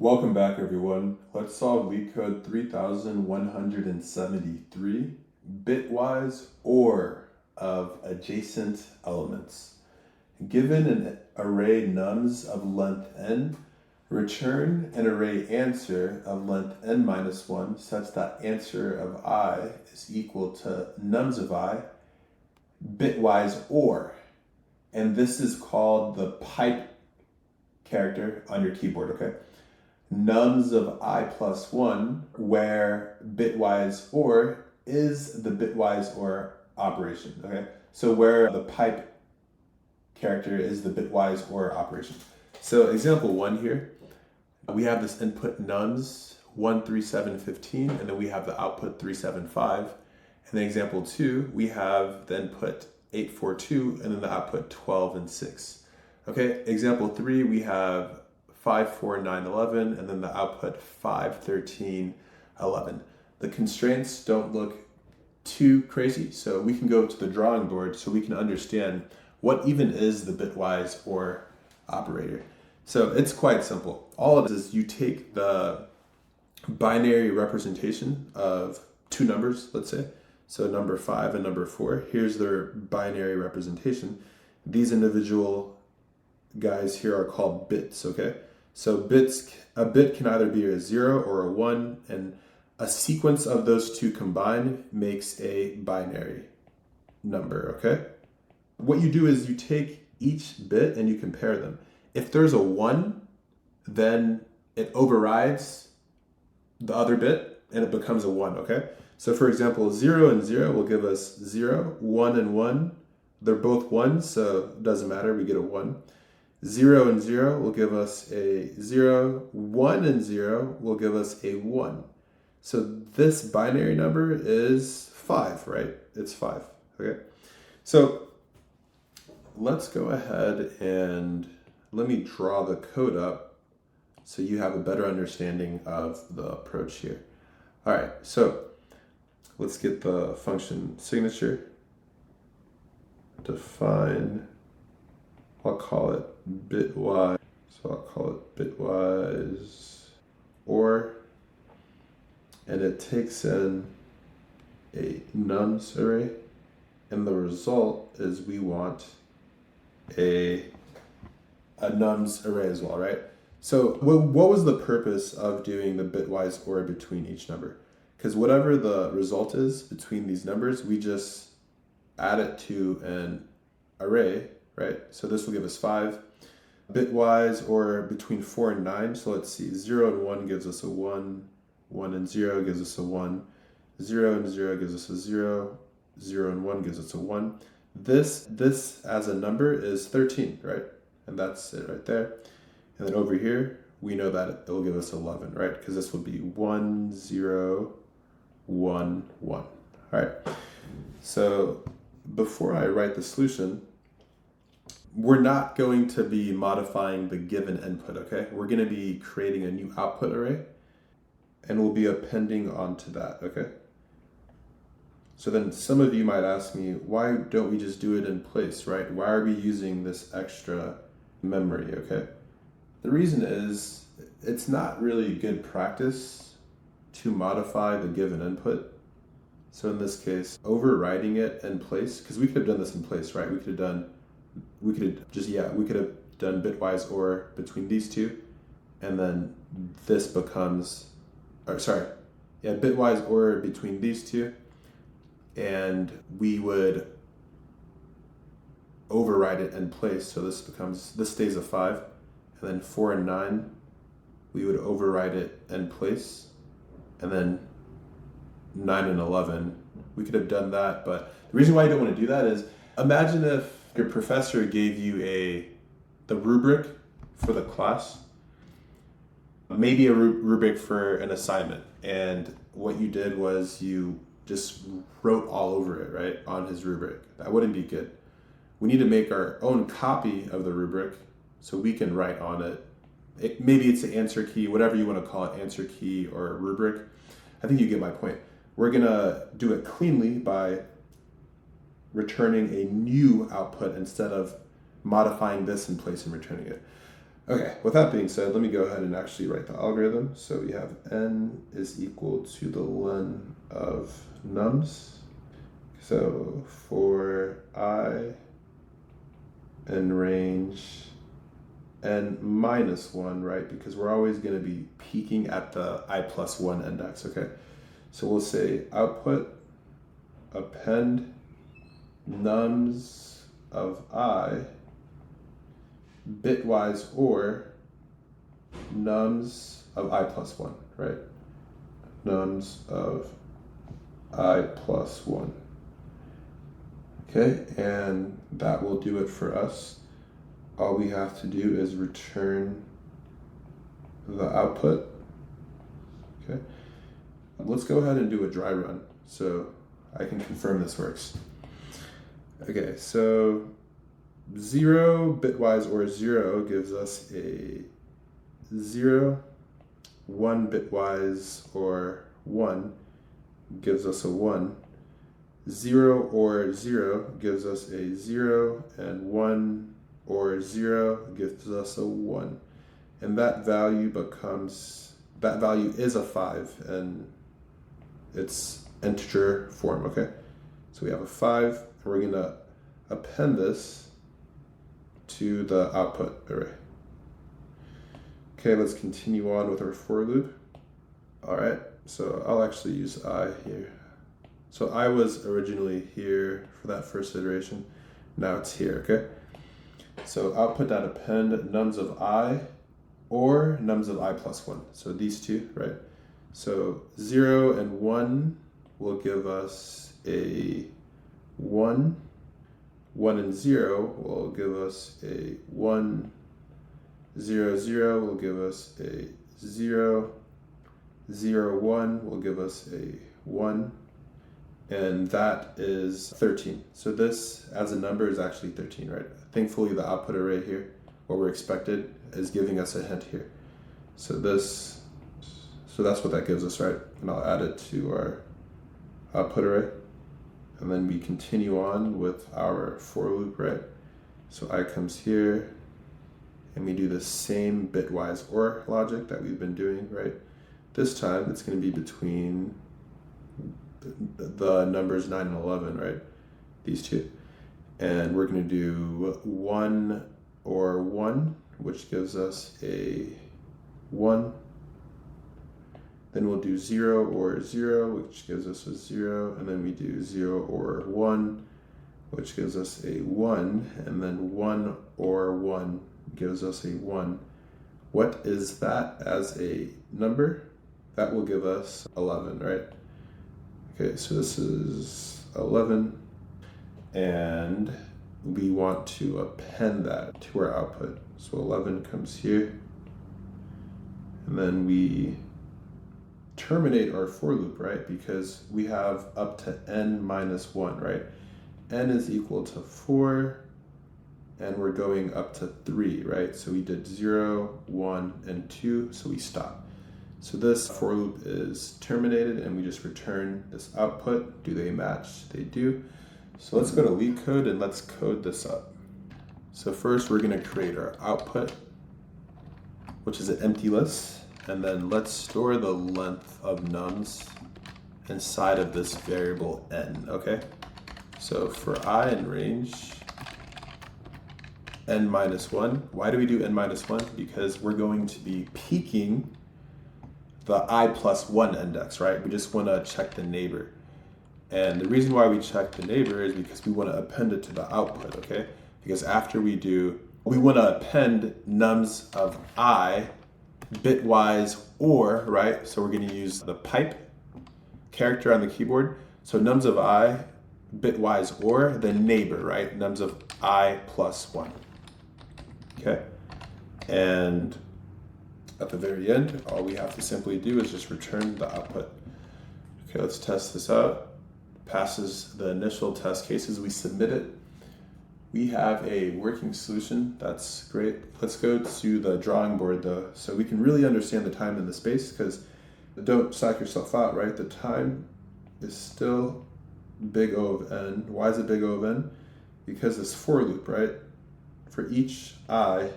Welcome back, everyone. Let's solve LeetCode 3173, bitwise OR of adjacent elements. Given an array nums of length n, return an array answer of length n minus 1 such that answer of I is equal to nums of I, bitwise OR. And this is called the pipe character on your keyboard, okay? Nums of I plus 1, where bitwise OR is the bitwise OR operation, okay? So where the pipe character is the bitwise OR operation. So example 1 here, we have this input nums 1, 3, 7, 15, and then we have the output 3, 7, 5. And then example 2, we have the input 8, 4, 2, and then the output 12 and 6. Okay, example 3, we have 5, 4, 9, 11, and then the output 5, 13, 11. The constraints don't look too crazy, so we can go to the drawing board so we can understand what even is the bitwise OR operator. So it's quite simple. All it is you take the binary representation of two numbers, let's say, so number 5 and number 4. Here's their binary representation. These individual guys here are called bits, okay? So a bit can either be a 0 or a 1, and a sequence of those two combined makes a binary number, okay? What you do is you take each bit and you compare them. If there's a 1, then it overrides the other bit and it becomes a 1, okay? So for example, 0 and 0 will give us 0, 1 and 1. They're both 1s, so it doesn't matter, we get a 1. 0 and 0 will give us a 0. 1 and 0 will give us a 1. So this binary number is 5, right? It's 5, okay? So let's go ahead and let me draw the code up so you have a better understanding of the approach here. All right, so let's get the function signature. Define, I'll call it bitwise, so I'll call it bitwise OR, and it takes in a nums array, and the result is we want a nums array as well, right? So what was the purpose of doing the bitwise OR between each number? Because whatever the result is between these numbers, we just add it to an array, right? So this will give us 5. Bitwise OR between 4 and 9, so let's see, 0 and 1 gives us a 1, 1 and 0 gives us a 1, 0 and 0 gives us a 0, 0 and 1 gives us a 1. This as a number is 13, right? And that's it right there. And then over here, we know that it will give us 11, right? Because this will be 1, 0, 1, 1. All right. So before I write the solution, we're not going to be modifying the given input, okay? We're going to be creating a new output array, and we'll be appending onto that, okay? So then some of you might ask me, why don't we just do it in place, right? Why are we using this extra memory, okay? The reason is it's not really good practice to modify the given input. So in this case, overriding it in place, because we could have done this in place, right? We could have done bitwise OR between these two, and then this becomes, bitwise OR between these two, and we would override it in place. So this stays a 5, and then 4 and 9, we would override it in place, and then 9 and 11, we could have done that. But the reason why I don't want to do that is, imagine if your professor gave you the rubric for the class, maybe a rubric for an assignment, and what you did was you just wrote all over it, right, on his rubric. That wouldn't be good. We need to make our own copy of the rubric so we can write on it. Maybe it's an answer key, whatever you want to call it, answer key or rubric. I think you get my point. We're gonna do it cleanly by returning a new output instead of modifying this in place and returning it. Okay, with that being said, let me go ahead and actually write the algorithm. So we have n is equal to the len of nums. So for I in range n minus 1, right? Because we're always going to be peaking at the I plus 1 index, okay? So we'll say output append nums of I bitwise or nums of I plus 1, right? Nums of I plus 1. Okay, and that will do it for us. All we have to do is return the output. Okay, let's go ahead and do a dry run so I can confirm this works. Okay, so 0 bitwise or 0 gives us a 0, 1 bitwise or 1 gives us a 1, 0 or 0 gives us a 0, and 1 or 0 gives us a 1. And that value is a 5, and it's integer form, okay? So we have a 5, and we're gonna append this to the output array. Okay, let's continue on with our for loop. All right, so I'll actually use I here. So I was originally here for that first iteration. Now it's here, okay? So output.append nums of I or nums of I plus 1. So these two, right? So 0 and 1 will give us a 1. 1 and 0 will give us a 1. 0, 0 will give us a 0. 0, 1 will give us a 1. And that is 13. So this as a number is actually 13, right? Thankfully the output array here, what we're expected, is giving us a hint here. So that's what that gives us, right? And I'll add it to our output array. And then we continue on with our for loop, right? So I comes here and we do the same bitwise OR logic that we've been doing, right? This time it's going to be between the numbers 9 and 11, right? These two. And we're going to do 1 or 1, which gives us a 1. Then we'll do 0 or 0, which gives us a 0. And then we do 0 or 1, which gives us a 1. And then 1 or 1 gives us a 1. What is that as a number? That will give us 11, right? Okay, so this is 11, and we want to append that to our output. So 11 comes here, and then we terminate our for loop, right? Because we have up to n minus 1, right? N is equal to 4, and we're going up to 3, right? So we did 0, 1, and 2, so we stop. So this for loop is terminated and we just return this output. Do they match? They do. So let's go to LeetCode and let's code this up. So first we're gonna create our output, which is an empty list. And then let's store the length of nums inside of this variable n, okay? So for I in range, n minus 1. Why do we do n minus 1? Because we're going to be peaking the I plus 1 index, right? We just want to check the neighbor. And the reason why we check the neighbor is because we want to append it to the output, okay? Because after we want to append nums of I bitwise or, right? So we're going to use the pipe character on the keyboard. So nums of I bitwise or the neighbor, right? Nums of I plus 1, okay? And at the very end, all we have to simply do is just return the output. Okay, let's test this out. Passes the initial test cases, we submit it. We have a working solution, that's great. Let's go to the drawing board though, so we can really understand the time and the space, because don't psych yourself out, right? The time is still big O of n. Why is it big O of n? Because this for loop, right? For each I,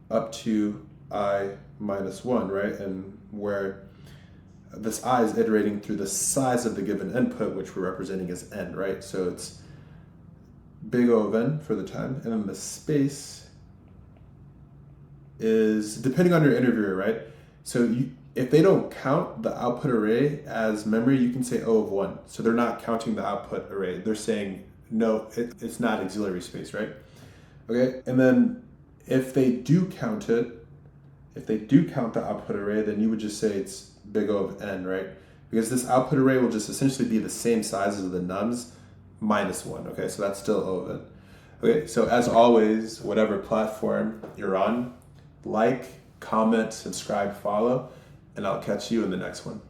up to I minus 1, right? And where this I is iterating through the size of the given input, which we're representing as n, right? So it's big O of n for the time, and then the space is depending on your interviewer, right? So if they don't count the output array as memory, you can say O of 1. So they're not counting the output array. They're saying, no, it's not auxiliary space, right? Okay, and then if they do count it, if they do count the output array, then you would just say it's big O of n, right? Because this output array will just essentially be the same size as the nums minus 1, okay? So that's still O of n. Okay, so as always, whatever platform you're on, like, comment, subscribe, follow, and I'll catch you in the next one.